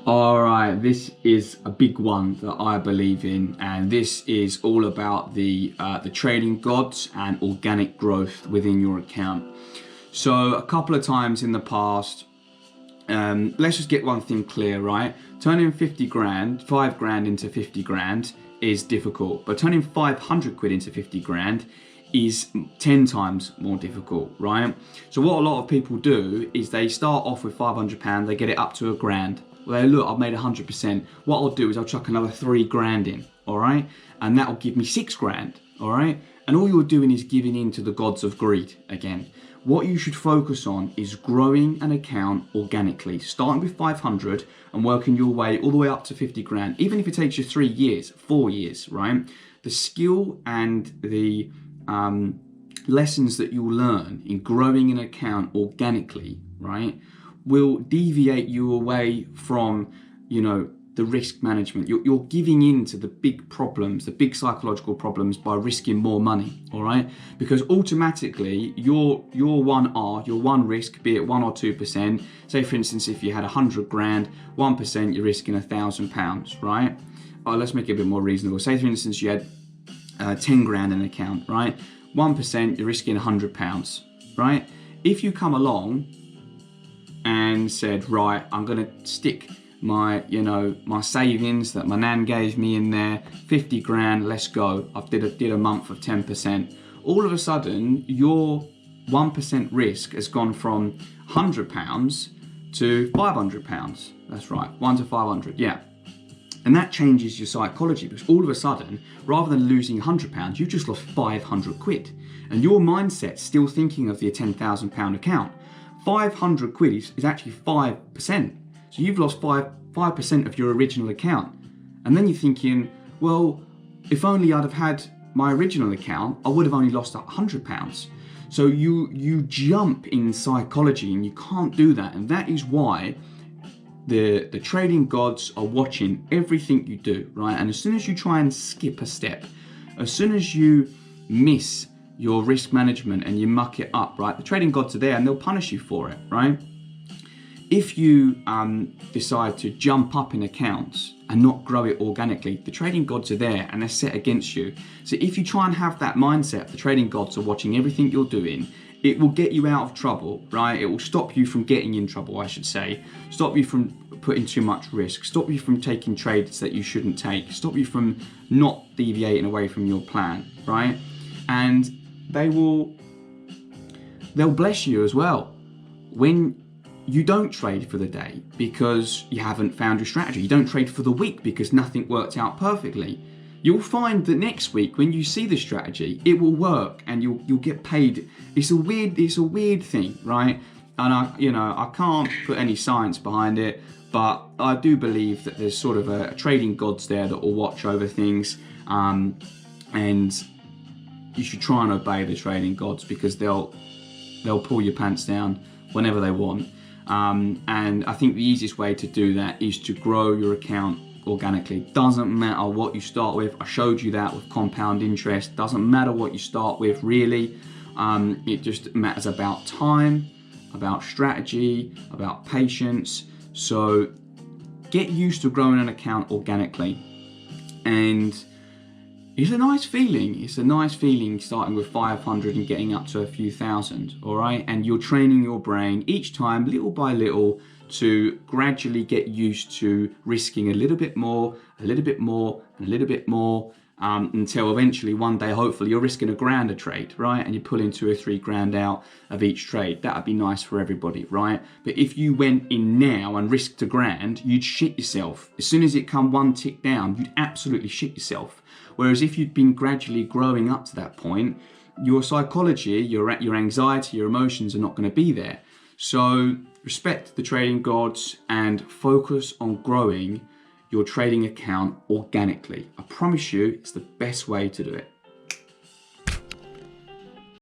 All right, this is a big one that I believe in, and this is all about the trading gods and organic growth within your account. So a couple of times in the past, let's just get one thing clear, right? Turning 50 grand, 5 grand into 50 grand is difficult, but turning 500 quid into 50 grand is 10 times more difficult, right? So what a lot of people do is they start off with £500, they get it up to a grand. Well, look, I've made 100%. What I'll do is I'll chuck another 3 grand in, all right? And that'll give me 6 grand, all right? And all you're doing is giving in to the gods of greed again. What you should focus on is growing an account organically, starting with 500 and working your way all the way up to 50 grand, even if it takes you 3 years, 4 years, right? The skill and the lessons that you'll learn in growing an account organically, right, will deviate you away from, the risk management. You're giving in to the big problems, the big psychological problems by risking more money, all right? Because automatically your one R, your one risk, be it 1 or 2%, say for instance, if you had 100 grand, 1%, you're risking £1,000, right? Let's make it a bit more reasonable. Say for instance, you had 10 grand in an account, right? 1%, you're risking £100, right? If you come along and said, right, I'm gonna stick my savings that my nan gave me in there, 50 grand, let's go. I did a month of 10%. All of a sudden, your 1% risk has gone from £100 to £500. That's right, 1 to 500, yeah. And that changes your psychology, because all of a sudden, rather than losing £100, you've just lost 500 quid. And your mindset's still thinking of the £10,000 account. 500 quid is actually 5%. So you've lost 5% of your original account. And then you're thinking, well, if only I'd have had my original account, I would have only lost £100. So you jump in psychology, and you can't do that. And that is why the trading gods are watching everything you do, right? And as soon as you try and skip a step, as soon as you miss your risk management and you muck it up, right? The trading gods are there and they'll punish you for it, right? If you decide to jump up in accounts and not grow it organically, the trading gods are there and they're set against you. So if you try and have that mindset, the trading gods are watching everything you're doing, it will get you out of trouble, right? It will stop you from getting in trouble, I should say. Stop you from putting too much risk. Stop you from taking trades that you shouldn't take. Stop you from not deviating away from your plan, right? And they'll bless you as well when you don't trade for the day because you haven't found your strategy. You don't trade for the week because nothing worked out perfectly. You'll find that next week when you see the strategy, it will work and you'll get paid. It's a weird thing, right? And I can't put any science behind it, but I do believe that there's sort of a trading gods there that will watch over things, and you should try and obey the trading gods because they'll pull your pants down whenever they want. And I think the easiest way to do that is to grow your account organically. Doesn't matter what you start with. I showed you that with compound interest. Doesn't matter what you start with, really. It just matters about time, about strategy, about patience. So get used to growing an account organically. And it's a nice feeling. It's a nice feeling starting with 500 and getting up to a few thousand, all right? And you're training your brain each time, little by little, to gradually get used to risking a little bit more, a little bit more, and a little bit more, until eventually one day, hopefully, you're risking £1,000 a trade, right? And you're pulling 2 or 3 grand out of each trade. That'd be nice for everybody, right? But if you went in now and risked £1,000, you'd shit yourself. As soon as it come one tick down, you'd absolutely shit yourself. Whereas if you'd been gradually growing up to that point, your psychology, your anxiety, your emotions are not going to be there. So respect the trading gods and focus on growing your trading account organically. I promise you, it's the best way to do it.